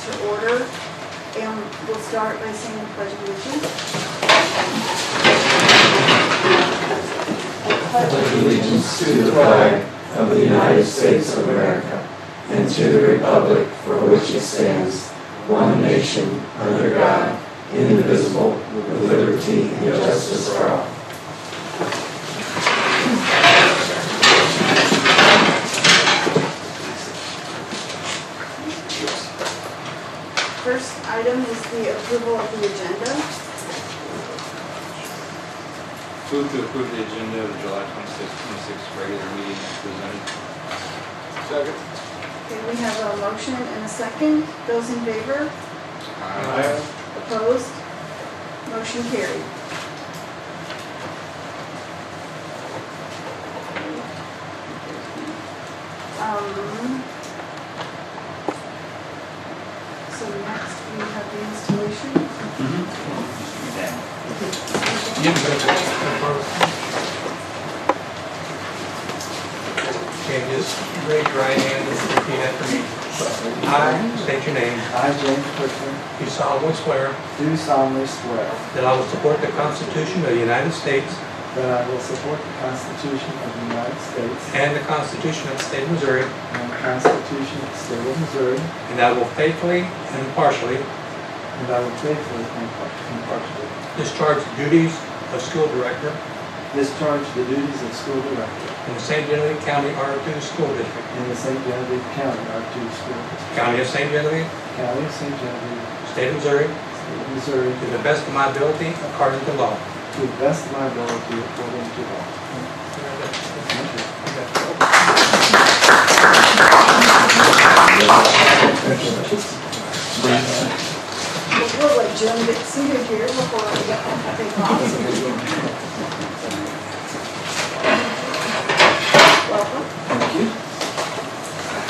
to order. And we'll start by saying the Pledge of Allegiance. I pledge allegiance to the flag of the United States of America and to the republic for which it stands, one nation, under God, indivisible, with liberty and justice for all. First item is the approval of the agenda. Move to approve the agenda of the July 26th regular meeting as presented. Second. Okay, we have a motion and a second. Those in favor? Aye. Opposed? Motion carried. So next we have the installation. Okay, just raise your right hand and repeat after me. I state your name. I, James Clifton, Do solemnly swear do solemnly swear that I will support the Constitution of the United States that I will support the Constitution of the United States and the Constitution of the State of Missouri, and the Constitution of the State of Missouri, and that I will faithfully and impartially and I will faithfully and impartially discharge the duties of school director discharge the duties of school director in the St. Genevieve County R2 School District, in the St. Genevieve County R2 School District, County of St. Genevieve, County of St. Genevieve, State of Missouri, State of Missouri, to the best of my ability according to law. to the best of my ability according to law. Thank you. We'll let Jim get seated here before we take off. Welcome. Thank you.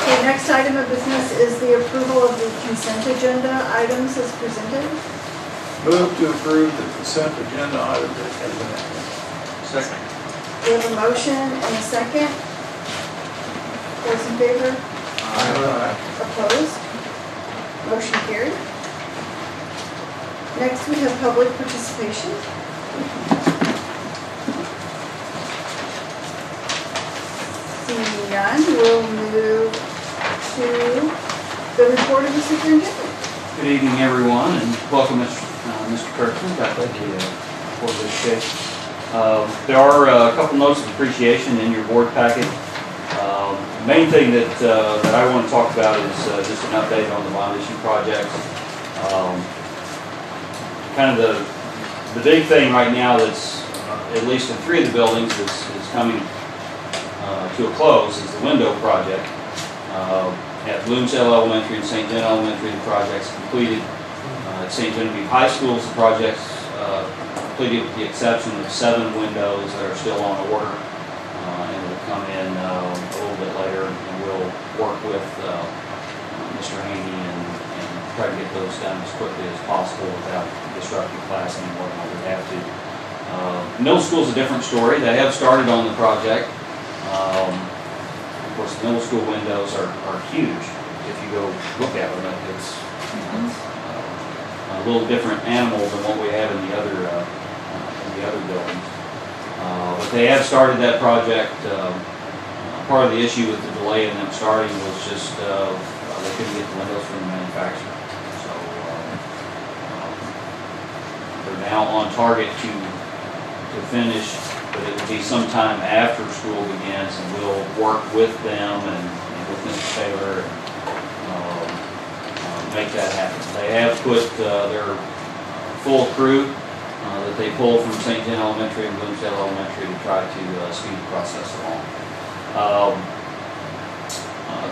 Okay, next item of business is the approval of the consent agenda items as presented. Move to approve the consent agenda item as presented. Second. We have a motion and a second. Those in favor? Opposed? Motion carried. Next, we have public participation. Seeing none, we'll move to the report of the superintendent. Good evening, everyone, and welcome, Mr. Kirkland. Thank you for this day. There are a couple notes of appreciation in your board packet. The main thing that I want to talk about is just an update on the bond issue project. Kind of the big thing right now that's, at least in 3 of the buildings, is coming to a close is the window project. At Bloomsdale Elementary and St. Gen Elementary, the project's completed. At St. Genevieve High Schools, the project's completed with the exception of 7 windows that are still on order. And will come in a little bit later, and we'll work with Mr. Haney and try to get those done as quickly as possible without disrupting class any more than we have to. Middle school's a different story. They have started on the project. Of course, the middle school windows are huge. If you go look at them, it's a little different animal than what we have in the other buildings. But they have started that project. Part of the issue with the delay in them starting was just they couldn't get the windows from the manufacturer. So they're now on target to finish, but it will be sometime after school begins, and we'll work with them and with Mr. Taylor and make that happen. They have put their full crew that they pull from St. Gen Elementary and Bloomsdale Elementary to try to speed the process along.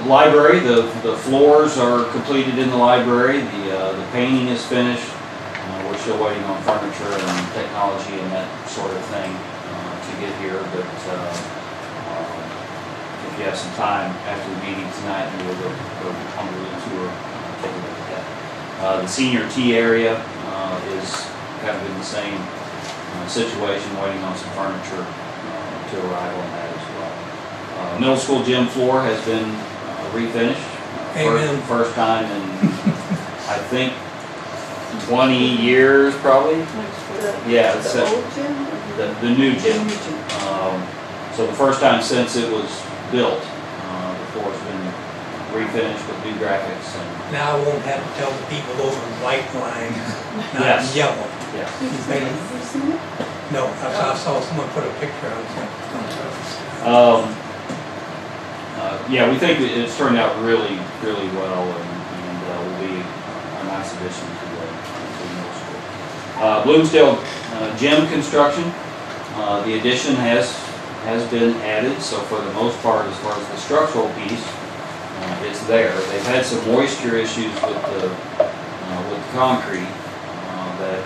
The library, the floors are completed in the library. The painting is finished. We're still waiting on furniture and technology and that sort of thing to get here. But if you have some time after the meeting tonight, we'll go on a little tour, take a look at that. The senior tea area is kind of in the same situation, waiting on some furniture to arrive on that as well. Middle school gym floor has been refinished. Amen. First time in I think 20 years probably. Yeah, it's The old gym? the new The gym. new gym. So the first time since it was built, before it's been refinished with new graphics and, Now I won't have to tell the people those are white lines, not Yes. yellow. yeah. Have you seen it? No, I saw someone put a picture on it. Yeah, we think that it's turned out really, really well and will be a nice addition to the middle school. Bloomsdale gym construction, the addition has been added, so for the most part, as far as the structural piece, it's there. They've had some moisture issues with the concrete that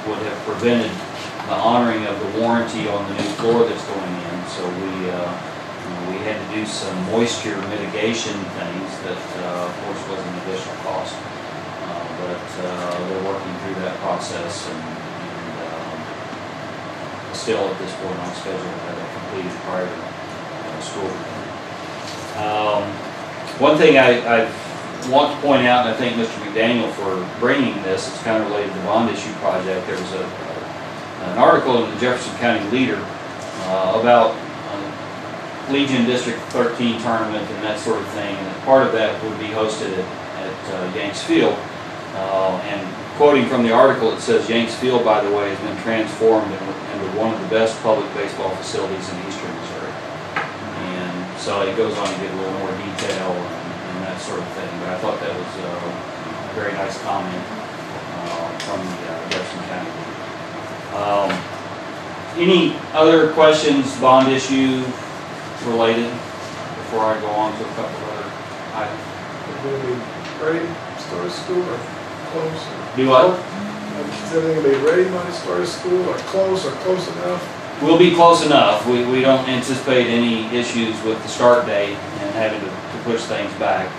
would have prevented the honoring of the warranty on the new floor that's going in. So we had to do some moisture mitigation things that, of course, was an additional cost. But they're working through that process and still at this point on schedule to have that completed prior to school. One thing I want to point out, and I thank Mr. McDaniel for bringing this, it's kind of related to the bond issue project. There was an article in the Jefferson County Leader about Legion District 13 tournament and that sort of thing, and part of that would be hosted at Yanks Field. And quoting from the article, it says, Yanks Field, by the way, has been transformed into one of the best public baseball facilities in eastern Missouri. And so it goes on to give a little more detail and that sort of thing. But I thought that was a very nice comment from the Jefferson County Leader. Any other questions, bond issue related, before I go on to a couple of other items? We're gonna be ready to start school or close? Do what? Is everything gonna be ready by the start of school or close enough? We'll be close enough. We don't anticipate any issues with the start date and having to push things back.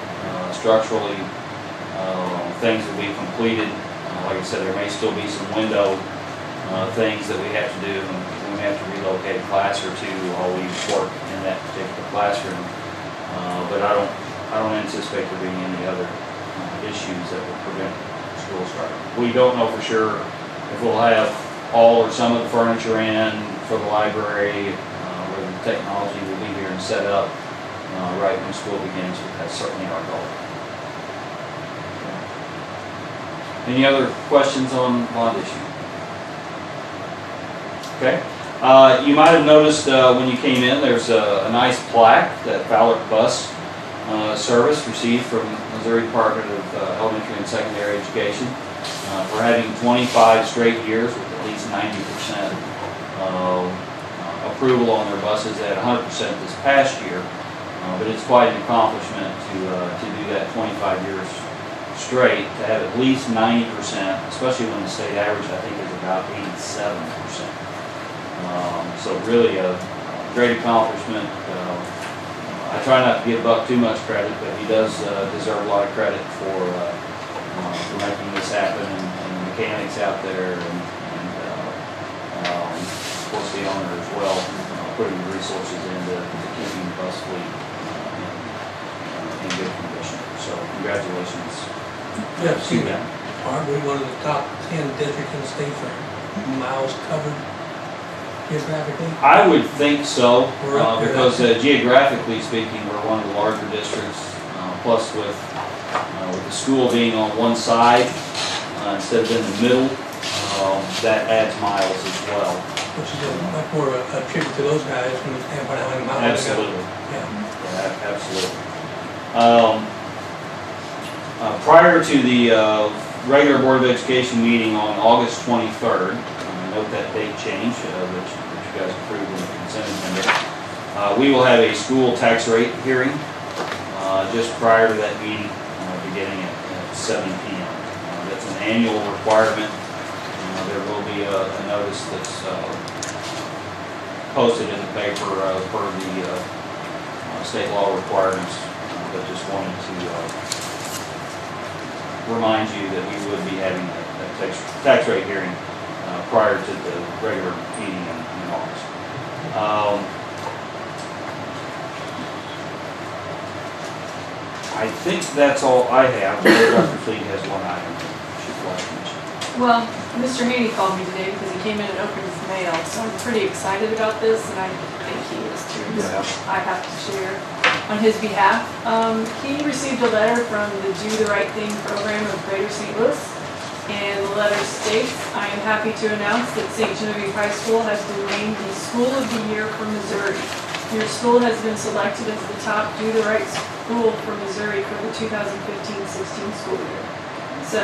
Structurally, things will be completed. Like I said, there may still be some window things that we have to do, and we may have to relocate a class or two while we work in that particular classroom. But I don't anticipate there being any other issues that will prevent school start. We don't know for sure if we'll have all or some of the furniture in for the library, where the technology will be here and set up right when school begins, but that's certainly our goal. Any other questions on bond issue? Okay. You might have noticed when you came in, there's a nice plaque that Fowler Bus Service received from Missouri Department of Elementary and Secondary Education for having 25 straight years with at least 90% approval on their buses. They had 100% this past year, but it's quite an accomplishment to do that 25 years straight, to have at least 90%, especially when the state average, I think, is about 87%. So really a great accomplishment. I try not to give Buck too much credit, but he does deserve a lot of credit for making this happen, and the mechanics out there, and of course the owner as well, putting the resources into keeping the bus fleet in good condition. So congratulations. Yeah, to them. Aren't we one of the top 10 districts in the state for miles covered geographically? I would think so, We're up there. because geographically speaking, we're one of the larger districts, plus with the school being on one side instead of in the middle, that adds miles as well. Which is much more a tribute to those guys from the standpoint of how many miles they got. Absolutely. Yeah. Yeah, absolutely. Prior to the regular Board of Education meeting on August 23rd, note that date change, which you guys approved in the consent agenda, we will have a school tax rate hearing just prior to that meeting, beginning at 7 p.m. That's an annual requirement. There will be a notice that's posted in the paper per the state law requirements, but just wanted to remind you that we would be having that tax rate hearing prior to the regular meeting in August. I think that's all I have. Dr. Fleet has one item she'd like to mention. Well, Mr. Haney called me today because he came in and opened his mail, so I'm pretty excited about this, and I think he is too. Yeah. I have to share on his behalf. He received a letter from the Do the Right Thing program of Greater St. Louis, and the letter states, I am happy to announce that St. Genevieve High School has been named the School of the Year for Missouri. Your school has been selected as the top Do the Right school for Missouri for the 2015-16 school year. So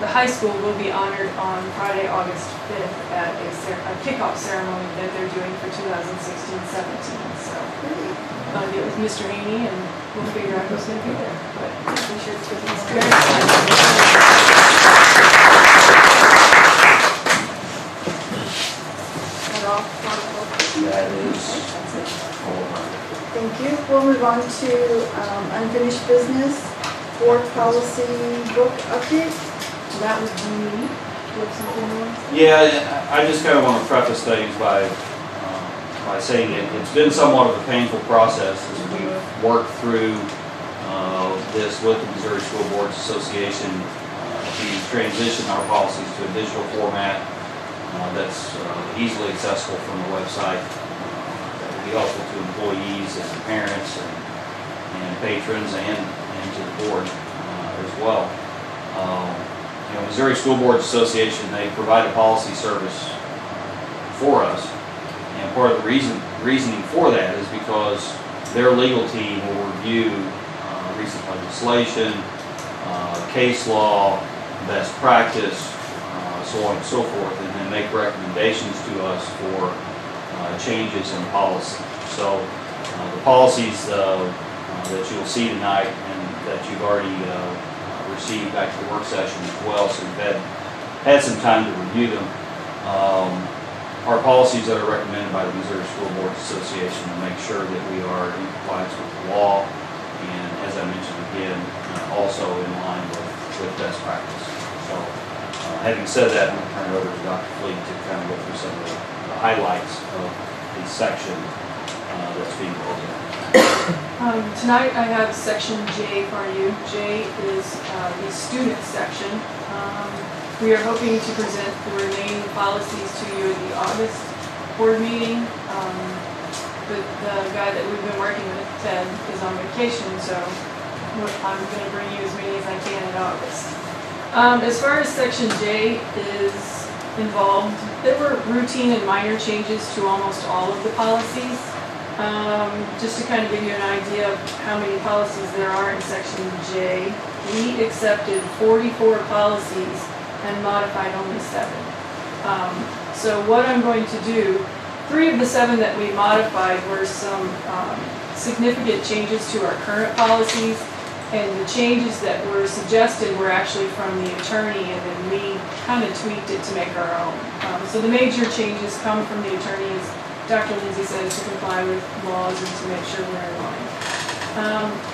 the high school will be honored on Friday, August 5th at a kickoff ceremony that they're doing for 2016-17. So I'll get with Mr. Haney and we'll figure out who's going to be there. But I'm sure it's very exciting. That is all of mine. Thank you. We'll move on to unfinished business, board policy book update. That would be me. Do you have something more? Yeah, I just kind of want to preface things by saying it's been somewhat of a painful process as we've worked through this with the Missouri School Boards Association to transition our policies to a digital format that's easily accessible from the website. That will be helpful to employees and parents and patrons and to the board as well. Missouri School Boards Association, they provide a policy service for us. And part of the reasoning for that is because their legal team will review recent legislation, case law, best practice, so on and so forth, and then make recommendations to us for changes in policy. So the policies that you'll see tonight and that you've already received back to the work session as well, so we've had some time to review them. Our policies that are recommended by the Missouri School Boards Association to make sure that we are in compliance with the law, and as I mentioned again, also in line with best practice. So, having said that, I'm going to turn it over to Dr. Fleet to kind of go through some of the highlights of the section that's being proposed. Tonight I have section J for you. J is the student section. We are hoping to present the remaining policies to you at the August board meeting. But the guy that we've been working with, Ted, is on vacation, so I'm going to bring you as many as I can in August. As far as section J is involved, there were routine and minor changes to almost all of the policies. Just to kind of give you an idea of how many policies there are in section J, we accepted 44 policies and modified only 7. So what I'm going to do, 3 of the 7 that we modified were some significant changes to our current policies, and the changes that were suggested were actually from the attorney, and then we kind of tweaked it to make our own. So the major changes come from the attorney, as Dr. Lindsay says, to comply with laws and to make sure we're in line.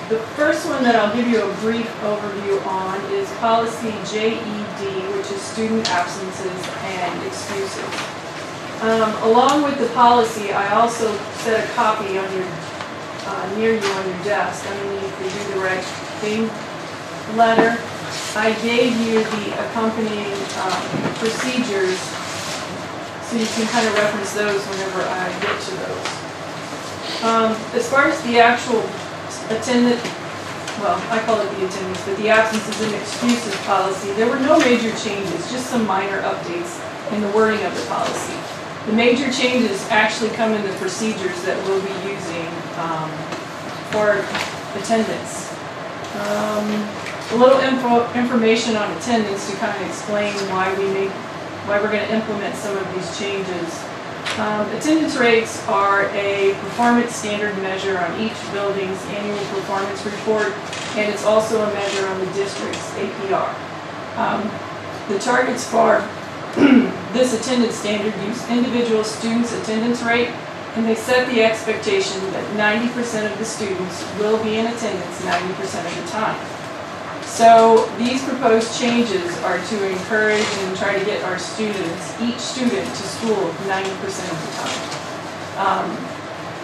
The first one that I'll give you a brief overview on is policy JED, which is student absences and excuses. Along with the policy, I also set a copy on your near you on your desk underneath the Do the Right Thing letter. I gave you the accompanying procedures so you can kind of reference those whenever I get to those. As far as the actual attendant, well, I call it the attendance, but the absences and excuses policy, there were no major changes, just some minor updates in the wording of the policy. The major changes actually come in the procedures that we'll be using for attendance. A little information on attendance to kind of explain why we're going to implement some of these changes. Attendance rates are a performance standard measure on each building's annual performance report, and it's also a measure on the district's APR. The targets for this attendance standard use individual students' attendance rate, and they set the expectation that 90% of the students will be in attendance 90% of the time. So these proposed changes are to encourage and try to get our students, each student, to school 90% of the time.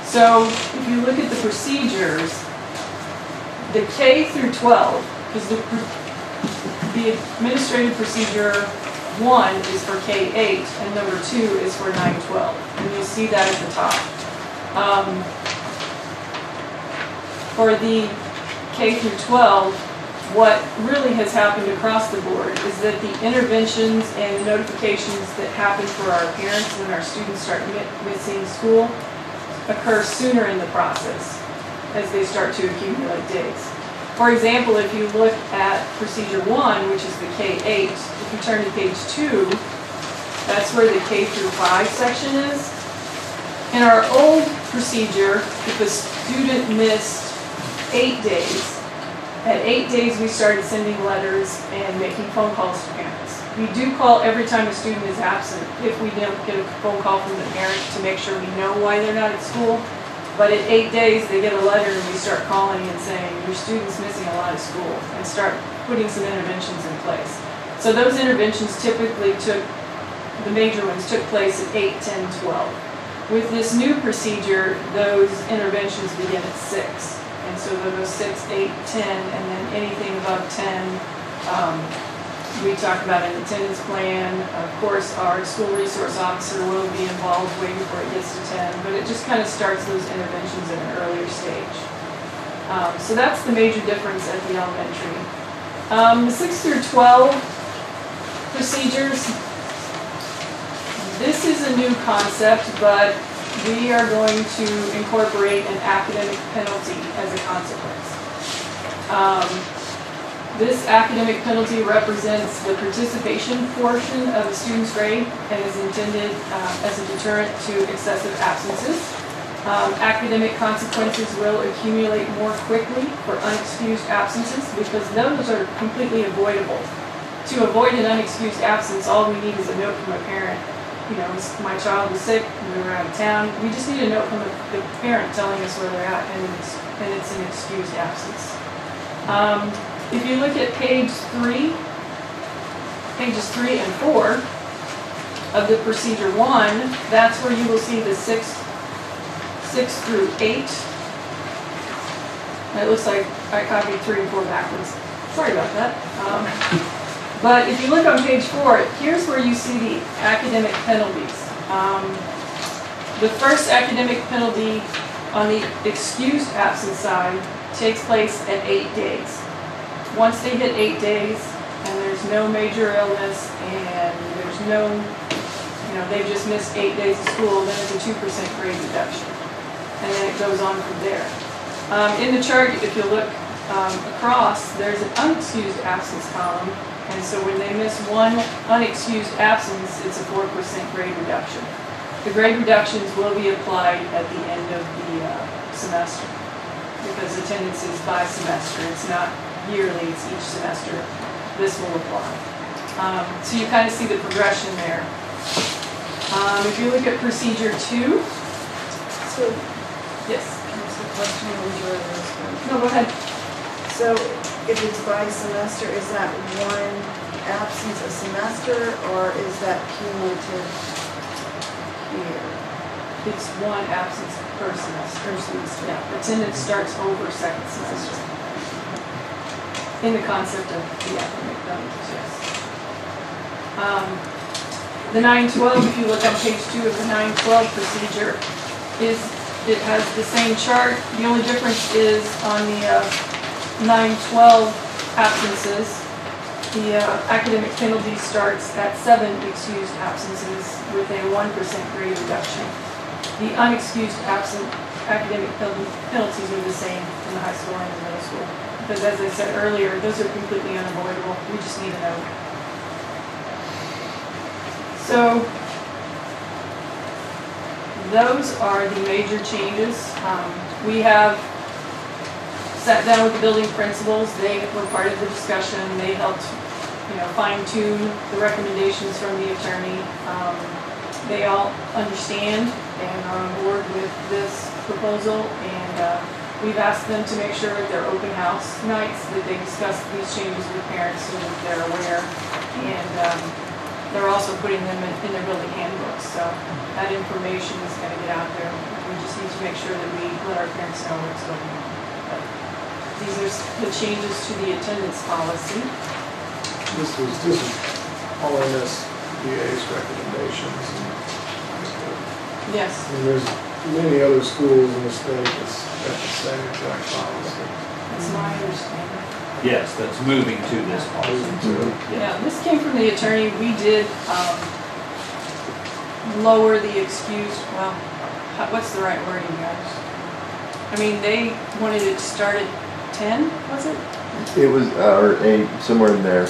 So if you look at the procedures, the K through 12, because the administrative procedure 1 is for K-8 and number 2 is for 9-12. And you'll see that at the top. For the K through 12, what really has happened across the board is that the interventions and notifications that happen for our parents when our students start missing school occur sooner in the process as they start to accumulate days. For example, if you look at procedure 1, which is the K-8, if you turn to page 2, that's where the K through 5 section is. In our old procedure, if a student missed 8 days, at 8 days we started sending letters and making phone calls to parents. We do call every time a student is absent if we don't get a phone call from the parent to make sure we know why they're not at school. But at 8 days, they get a letter and we start calling and saying, your student's missing a lot of school, and start putting some interventions in place. So those interventions typically the major ones took place at 8, 10, 12. With this new procedure, those interventions begin at 6. And so they'll go 6, 8, 10, and then anything above 10, we talk about an attendance plan. Of course, our school resource officer will be involved way before it gets to 10, but it just kind of starts those interventions at an earlier stage. So that's the major difference at the elementary. The 6 through 12 procedures, this is a new concept, but we are going to incorporate an academic penalty as a consequence. This academic penalty represents the participation portion of a student's grade and is intended as a deterrent to excessive absences. Academic consequences will accumulate more quickly for unexcused absences because those are completely avoidable. To avoid an unexcused absence, all we need is a note from a parent. You know, my child was sick, we were out of town. We just need a note from the parent telling us where they're at, and it's an excused absence. If you look at pages 3 and 4 of the procedure 1, that's where you will see the 6 through 8. And it looks like I copied 3 and 4 backwards. Sorry about that. But if you look on page 4, here's where you see the academic penalties. The first academic penalty on the excused absence side takes place at 8 days. Once they hit 8 days and there's no major illness and there's no, they've just missed 8 days of school, then it's a 2% grade reduction. And then it goes on from there. In the chart, if you look across, there's an unexcused absence column. And so when they miss one unexcused absence, it's a 4% grade reduction. The grade reductions will be applied at the end of the semester because attendance is by semester. It's not yearly, it's each semester. This will apply. So you kind of see the progression there. If you look at procedure 2, So, yes. here's a question, enjoy this one. No, go ahead. So, if it's by semester, is that one absence a semester, or is that cumulative here? It's one absence per semester. Yeah, attendance starts over second semester. In the concept of the academic penalties, yes. The 9-12, if you look on page 2 of the 9-12 procedure, it has the same chart. The only difference is on the 9-12 absences, the academic penalty starts at 7 excused absences with a 1% grade reduction. The unexcused academic penalties are the same in the high school and the middle school. Because as I said earlier, those are completely unavoidable. We just need a note. So those are the major changes. We have sat down with the building principals. They were part of the discussion. They helped, fine-tune the recommendations from the attorney. They all understand and are on board with this proposal, and we've asked them to make sure at their open house nights that they discuss these changes with parents so that they're aware, and they're also putting them in their building handbooks, so that information is going to get out there. We just need to make sure that we let our parents know what's going on. But the these are the changes to the attendance policy. This is all MSBA's recommendations. Yes. And there's many other schools in the state that's got the same exact policy. That's my understanding. Yes, that's moving to this policy. Yeah, this came from the attorney. We did lower the excused, well, what's the right wording, guys? I mean, they wanted it to start at 10, was it? It was, or 8, somewhere in there.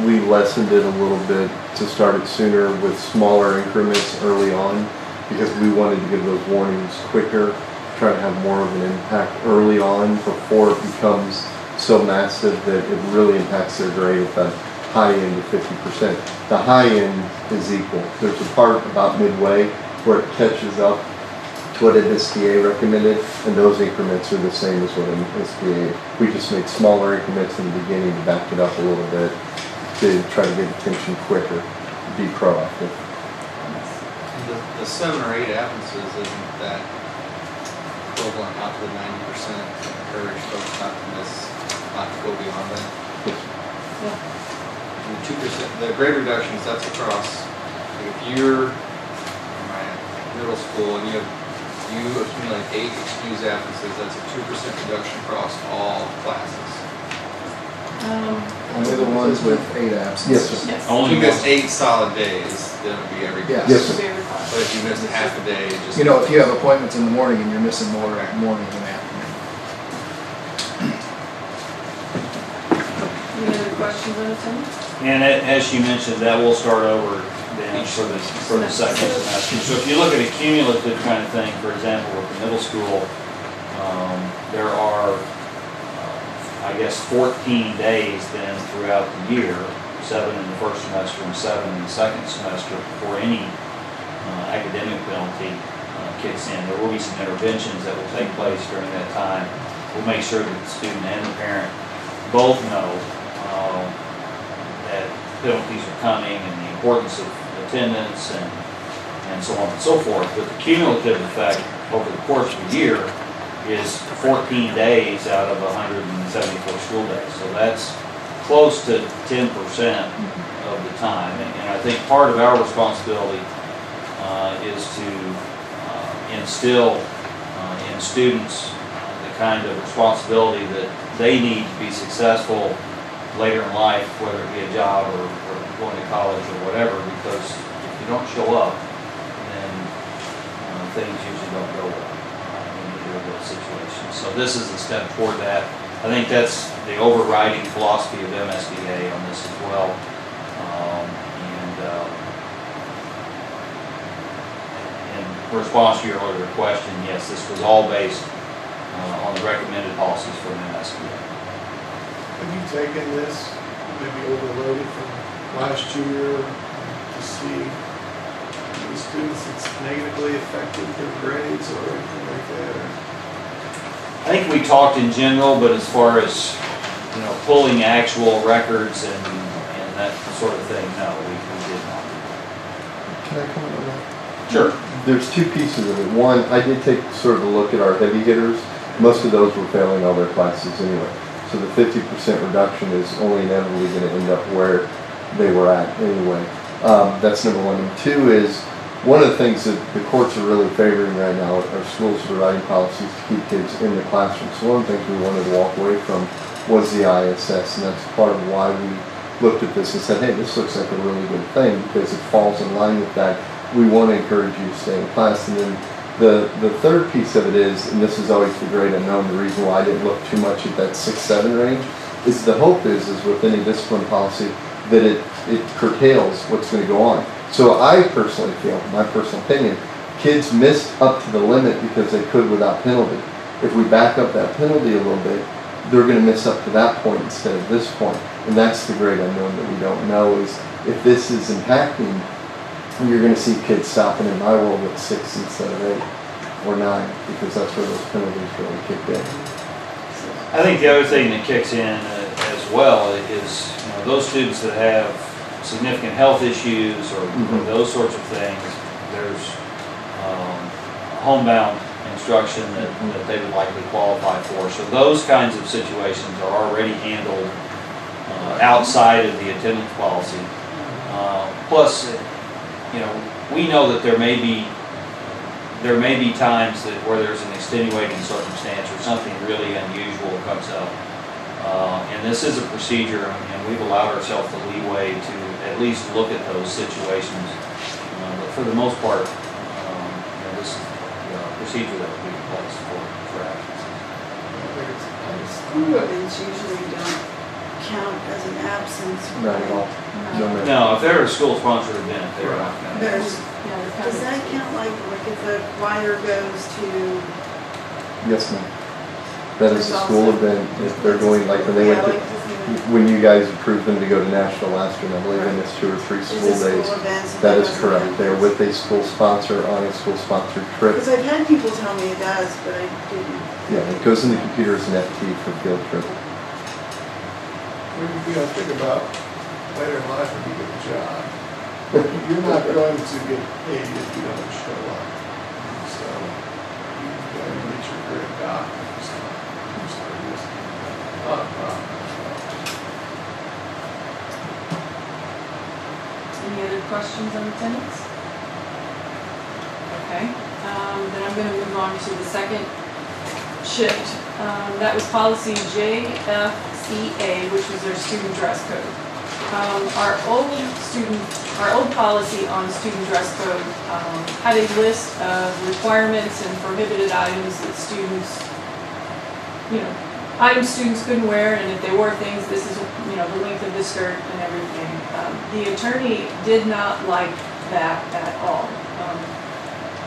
We lessened it a little bit to start it sooner with smaller increments early on because we wanted to give those warnings quicker, try to have more of an impact early on before it becomes so massive that it really impacts their grade at the high end of 50%. The high end is equal. There's a part about midway where it catches up to what an SBA recommended, and those increments are the same as what an SBA. We just made smaller increments in the beginning to back it up a little bit to try to get attention quicker, be proactive. The 7 or 8 absences, isn't that equivalent out to the 90% encourage folks not to miss, not to go beyond that? And the 2%, the grade reductions, that's across, like if you're in my middle school and you accumulate 8 excused absences, that's a 2% reduction across all classes. Only the ones with 8 absences. Yes, sir. Yes. Only If you miss one. 8 solid days, then it would be every Yeah. class. Yes, sir. Favorite class. But if you missed half a day, it just. You know, if you have appointments in the morning and you're missing more morning than afternoon. Any other questions on attendance? And as she mentioned, that will start over then for the second semester. So if you look at a cumulative kind of thing, for example, with the middle school, there are, I guess, 14 days then throughout the year, 7 in the first semester and 7 in the second semester, before any academic penalty kicks in. There will be some interventions that will take place during that time. We'll make sure that the student and the parent both know that penalties are coming and the importance of attendance and so on and so forth. But the cumulative effect over the course of a year is 14 days out of 174 school days. So that's close to 10% of the time. And I think part of our responsibility is to instill in students the kind of responsibility that they need to be successful later in life, whether it be a job or going to college or whatever, because if you don't show up, then things usually don't go well when you deal with those situations. So this is a step toward that. I think that's the overriding philosophy of MSBA on this as well. In response to your earlier question, yes, this was all based on the recommended policies from MSBA. Have you taken this, maybe overloaded from last year to see the students that's negatively affected their grades or anything like that? I think we talked in general, but as far as, pulling actual records and that sort of thing, no, we did not. Can I comment on that? Sure. There's two pieces of it. One, I did take sort of a look at our heavy hitters. Most of those were failing all their classes anyway. So the 50% reduction is only inevitably going to end up where they were at anyway. That's number one. Number two is, one of the things that the courts are really favoring right now are schools providing policies to keep kids in the classroom. So one of the things we wanted to walk away from was the ISS, and that's part of why we looked at this and said, hey, this looks like a really good thing because it falls in line with that. We want to encourage you to stay in class. And then the third piece of it is, and this is always the great unknown, the reason why I didn't look too much at that 6-7 range, is the hope is with any discipline policy that it curtails what's going to go on. So I personally feel, my personal opinion, kids missed up to the limit because they could without penalty. If we back up that penalty a little bit, they're going to miss up to that point instead of this point. And that's the great unknown that we don't know, is if this is impacting, you're going to see kids stopping in my world at 6 instead of 8 or 9, because that's where those penalties really kick in. I think the other thing that kicks in as well is, those students that have significant health issues or those sorts of things, there's homebound instruction that they would likely qualify for. So those kinds of situations are already handled outside of the attendance policy. Plus, you know, we know that there may be times where there's an extenuating circumstance or something really unusual comes up. And this is a procedure, and we've allowed ourselves the leeway to at least look at those situations. But for the most part, you know, this is the procedure that would be in place for actions. School events usually don't count as an absence. Not at all. No, ma'am. No, if they're a school-sponsored event, they're not counted. There's, Yeah, they're does covered. that count like if the choir goes to, Yes, ma'am. That is a school event, if they're going, like when they yeah, went like, to, when you guys approved them to go to National last year, and I believe they missed 2 or 3 is school it days. school events? That is correct. They're with a school sponsor on a school sponsored trip. Because I've had people tell me it does, but I didn't. Yeah, it goes in the computer as an FT for field trip. When you know, think about later in life when you get a job, you're not going to get paid if you don't show up. So you've got to get your great doctor. So just not a problem. Any other questions on attendance? Okay, then I'm gonna move on to the second shift. That was policy JFCA, which was our student dress code. Our old policy on student dress code, had a list of requirements and prohibited items that students, you know, items students couldn't wear, and if they wore things, this is, you know, the length of the skirt and everything. The attorney did not like that at all.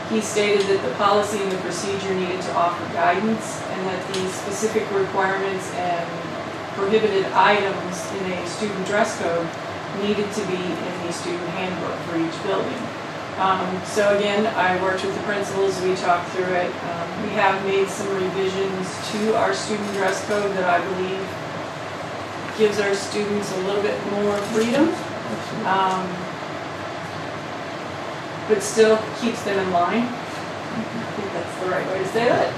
He stated that the policy and the procedure needed to offer guidance, and that the specific requirements and prohibited items in a student dress code needed to be in the student handbook for each building. So again, I worked with the principals, we talked through it. We have made some revisions to our student dress code that I believe gives our students a little bit more freedom, but still keeps them in line. I think that's the right way to say that.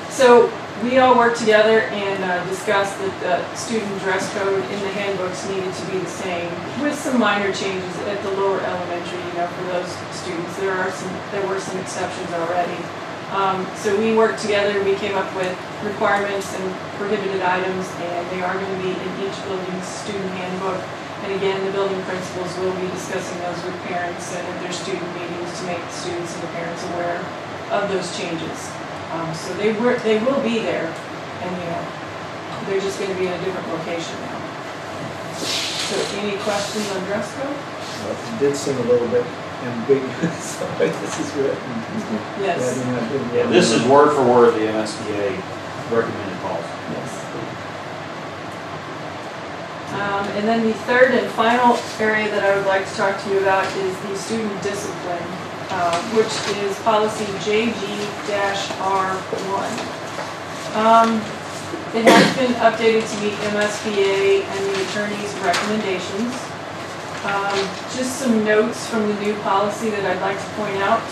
So we all worked together and discussed that the student dress code in the handbooks needed to be the same, with some minor changes at the lower elementary, you know, for those students. There were some exceptions already. So we worked together, we came up with requirements and prohibited items, and they are going to be in each building's student handbook. And again, the building principals will be discussing those with parents and at their student meetings to make the students and the parents aware of those changes. So they will be there, and you know, they're just going to be in a different location now. So any questions on dress code? It did seem a little bit ambiguous, the way this is written. Yes. Yeah, this is word for word the MSBA recommended policy. Yes. And then the third and final area that I would like to talk to you about is the student discipline, which is policy JG-R1. It has been updated to meet MSBA and the attorney's recommendations. Just some notes from the new policy that I'd like to point out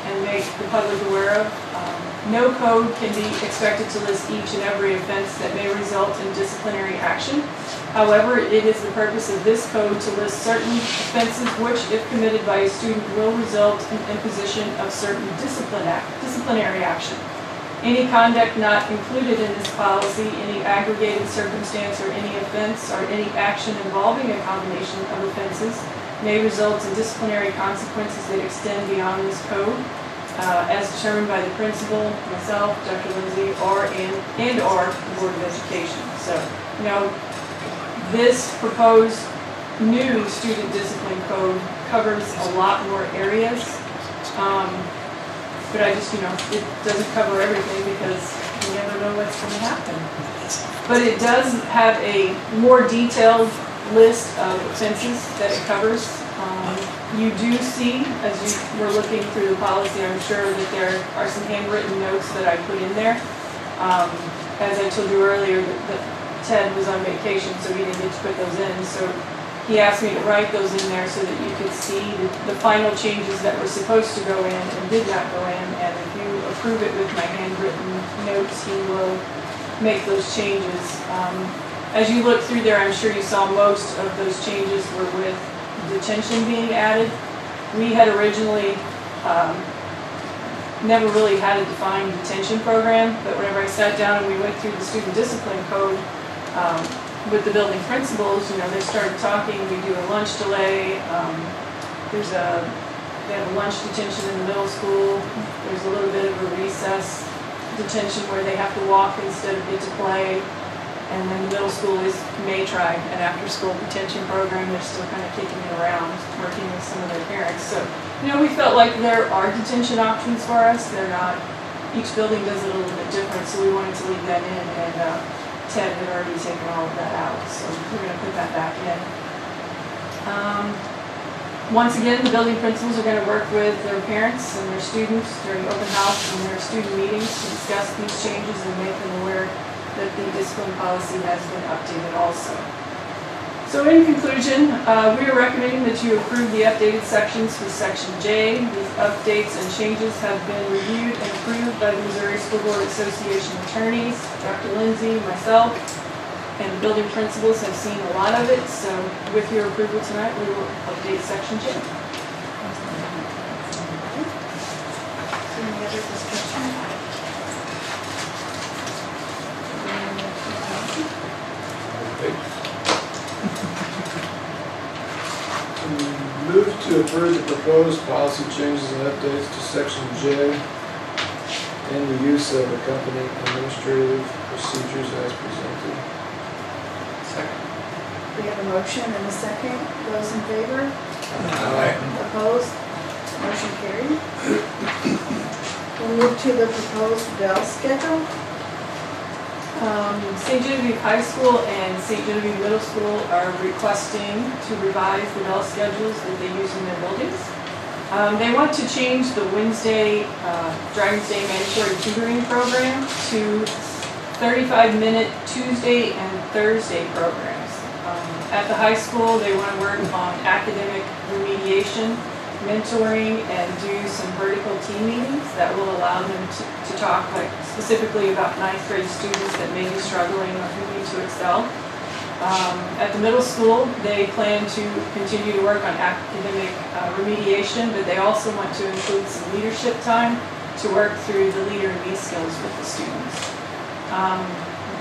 and make the public aware of. No code can be expected to list each and every offense that may result in disciplinary action. However, it is the purpose of this code to list certain offenses which, if committed by a student, will result in imposition of certain disciplinary action. Any conduct not included in this policy, any aggregated circumstance or any offense or any action involving a combination of offenses may result in disciplinary consequences that extend beyond this code, as determined by the principal, myself, Dr. Lindsay, or the Board of Education. So, you know, this proposed new student discipline code covers a lot more areas. But I just, you know, it doesn't cover everything because you never know what's going to happen. But it does have a more detailed list of offenses that it covers. You do see, as you were looking through the policy, I'm sure that there are some handwritten notes that I put in there. As I told you earlier, that Ted was on vacation, so he didn't get to put those in. So he asked me to write those in there so that you could see the final changes that were supposed to go in and did not go in, and a few of approve it with my handwritten notes, he will make those changes. As you look through there, I'm sure you saw most of those changes were with detention being added. We had originally never really had a defined detention program, but whenever I sat down and we went through the student discipline code with the building principals, they started talking. We do a lunch delay. They have a lunch detention in the middle school. There's a little bit of a recess detention where they have to walk instead of get to play. And then the middle school may try an after-school detention program. They're still kind of kicking it around, working with some of their parents. So, we felt like there are detention options for us. They're not, each building does it a little bit different, so we wanted to leave that in, and Ted had already taken all of that out, so we're going to put that back in. Once again, the building principals are going to work with their parents and their students during open house and their student meetings to discuss these changes and make them aware that the discipline policy has been updated also. So in conclusion, we are recommending that you approve the updated sections for Section J. These updates and changes have been reviewed and approved by the Missouri School Board Association attorneys, Dr. Lindsay, myself, and the building principals have seen a lot of it. So with your approval tonight, we will update Section J. Any other discussion? Move to approve the proposed policy changes and updates to Section J and the use of accompanying administrative procedures as presented. Second. We have a motion and a second. Those in favor? Aye. Opposed? Motion carried. We'll move to the proposed bell schedule. St. Genevieve High School and St. Genevieve Middle School are requesting to revise the bell schedules that they use in their buildings. They want to change the Wednesday, Dragon's Day mandatory tutoring program to 35-minute Tuesday and Thursday programs. At the high school, they want to work on academic remediation, mentoring, and do some vertical team meetings that will allow them to talk specifically about ninth grade students that may be struggling or who need to excel. At the middle school, they plan to continue to work on academic remediation, but they also want to include some leadership time to work through the leader and me skills with the students.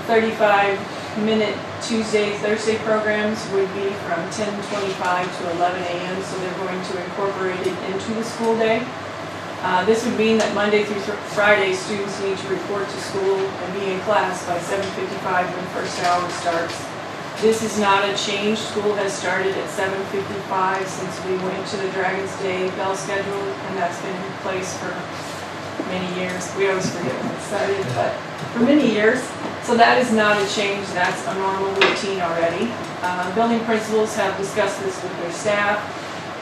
35-minute Tuesday, Thursday programs would be from 10:25 to 11 a.m., so they're going to incorporate it into the school day. This would mean that Monday through Friday, students need to report to school and be in class by 7:55 when first hour starts. This is not a change. School has started at 7:55 since we went to the Dragon's Day bell schedule, and that's been in place for many years. We always forget when it started, but for many years. So that is not a change. That's a normal routine already. Building principals have discussed this with their staff.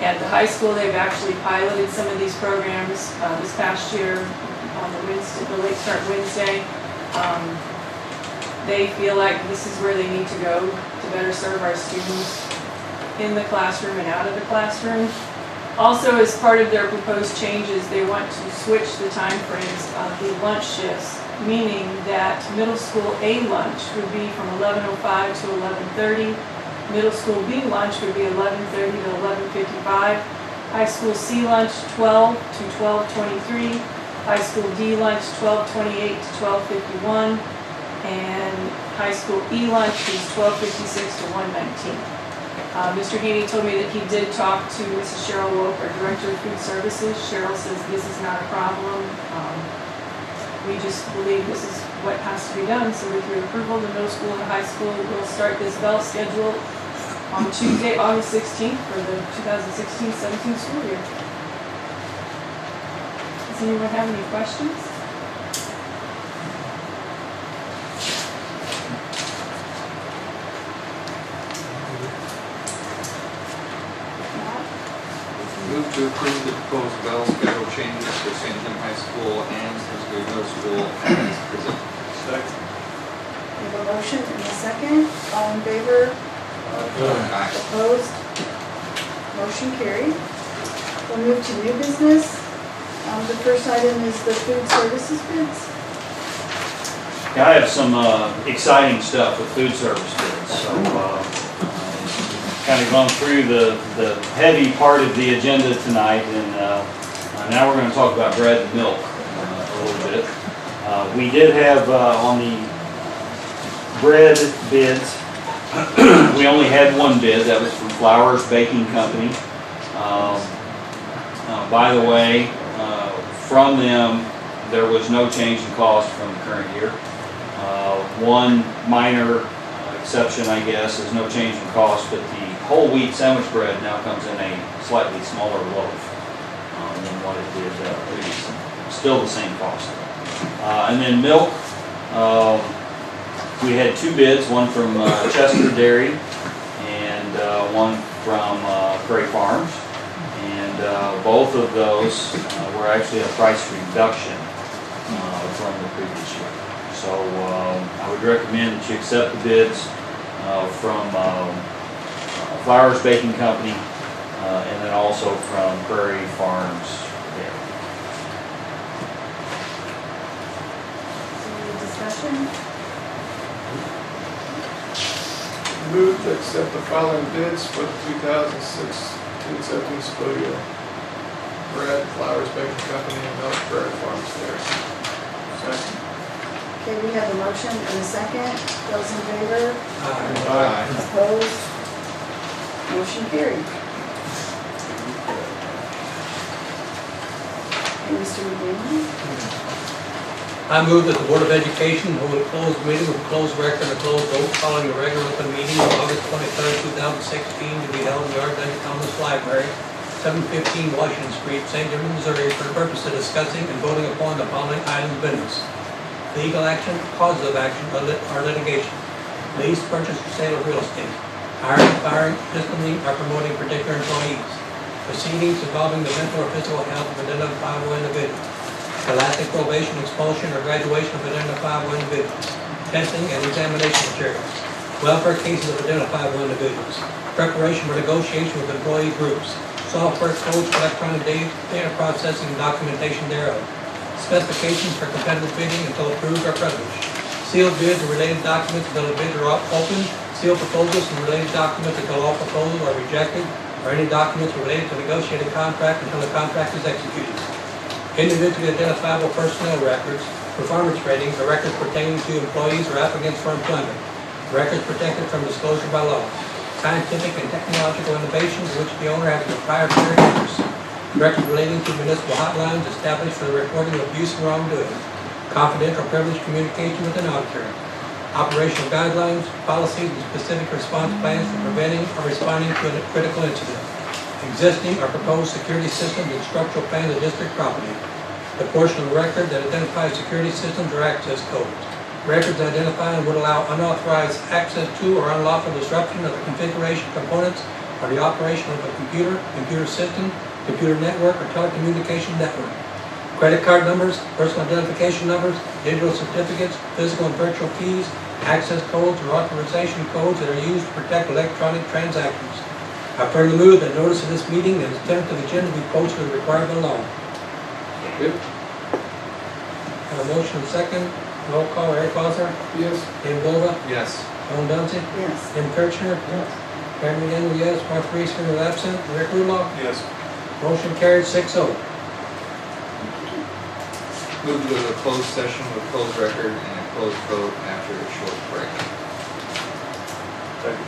At the high school, they've actually piloted some of these programs this past year on the Late Start Wednesday. They feel like this is where they need to go to better serve our students in the classroom and out of the classroom. Also, as part of their proposed changes, they want to switch the time frames of the lunch shifts, meaning that middle school A lunch would be from 11:05 to 11:30. Middle school B lunch would be 11:30 to 11:55. High school C lunch 12 to 12:23. High school D lunch 12:28 to 12:51. And high school E lunch is 12:56 to 1:19. Mr. Haney told me that he did talk to Mrs. Cheryl Woke, our Director of Food Services. Cheryl says this is not a problem. We just believe this is what has to be done. So with your approval, the middle school and the high school will start this bell schedule on Tuesday, August 16th for the 2016-17 school year. Does anyone have any questions? Move to approve the proposed bell schedule changes for St. Jim High School and Missouri Middle School as presented. Second. We have a motion and a second. All in favor? Aye. Opposed? Motion carried. We'll move to new business. The first item is the food services bids. Yeah, I have some exciting stuff with food service bids, so kind of gone through the heavy part of the agenda tonight, and now we're going to talk about bread and milk a little bit. We did have on the bread bids, we only had one bid, that was from Flowers Baking Company. By the way, from them, there was no change in cost from the current year. One minor exception, I guess, is no change in cost, but the whole wheat sandwich bread now comes in a slightly smaller loaf than what it did previously. Still the same cost. And then milk, we had two bids, one from Chester Dairy and one from Prairie Farms. And both of those were actually a price reduction from the previous year. So I would recommend that you accept the bids from Flowers Baking Company and then also from Prairie Farms Dairy. Any discussion? Move to accept the following bids for the 2016-17 school year. Bread, Flowers Baking Company, and Milk Prairie Farms there. Second. Okay, we have a motion and a second. Those in favor? Aye. Opposed? Motion carried. And Mr. McDaniel? I move that the Board of Education hold a closed meeting with closed record and a closed vote following a regular open meeting on August 23rd, 2016 to be held in the Ardent Commons Library, 715 Washington Street, St. Genevieve, Missouri, for the purpose of discussing and voting upon the following items of business. Legal action, causes of action, or litigation. Lease, purchase, or sale of real estate. Hiring, firing, disciplining, or promoting particular employees. Proceedings involving the mental or physical health of identifiable individuals. Scholastic probation, expulsion, or graduation of identifiable individuals. Testing and examination materials. Welfare cases of identifiable individuals. Preparation for negotiation with employee groups. Software codes for electronic data processing and documentation thereof. Specifications for competitive bidding until approved or privileged. Sealed bids and related documents until the bids are open. Sealed proposals and related documents until all proposals are rejected, or any documents related to negotiated contract until the contract is executed. Individually identifiable personnel records, performance ratings, or records pertaining to employees or applicants for employment. Records protected from disclosure by law. Scientific and technological innovations which the owner has a proprietary interest. Records relating to municipal hotlines established for the reporting of abuse and wrongdoing. Confidential privileged communication with an auditor. Operational guidelines, policies, and specific response plans for preventing or responding to a critical incident. Existing or proposed security systems and structural plans of district property. The portion of the record that identifies security systems or access codes. Records that identify and would allow unauthorized access to or unlawful disruption of the configuration components or the operation of a computer, computer system, computer network, or telecommunication network. Credit card numbers, personal identification numbers, digital certificates, physical and virtual keys, access codes or authorization codes that are used to protect electronic transactions. I further move that notice of this meeting and its tentative agenda be posted as required by law. Good. Have a motion and second. Roll call, Eric Foster, Yes. Dave Bova, Yes. Ellen Duncan, Yes. Tim Kirchner, Karen McDaniel, yes, Mark Reese, is absent, Rick Ruloff, Yes. motion carried 6-0. Move to a closed session with closed record and a closed vote after a short break. Second.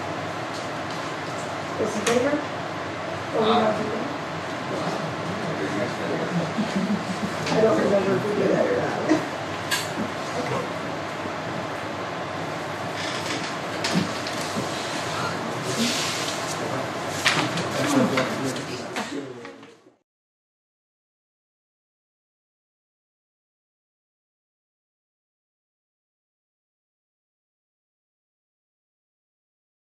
Those in favor? Or we have to do? I don't remember if we did that or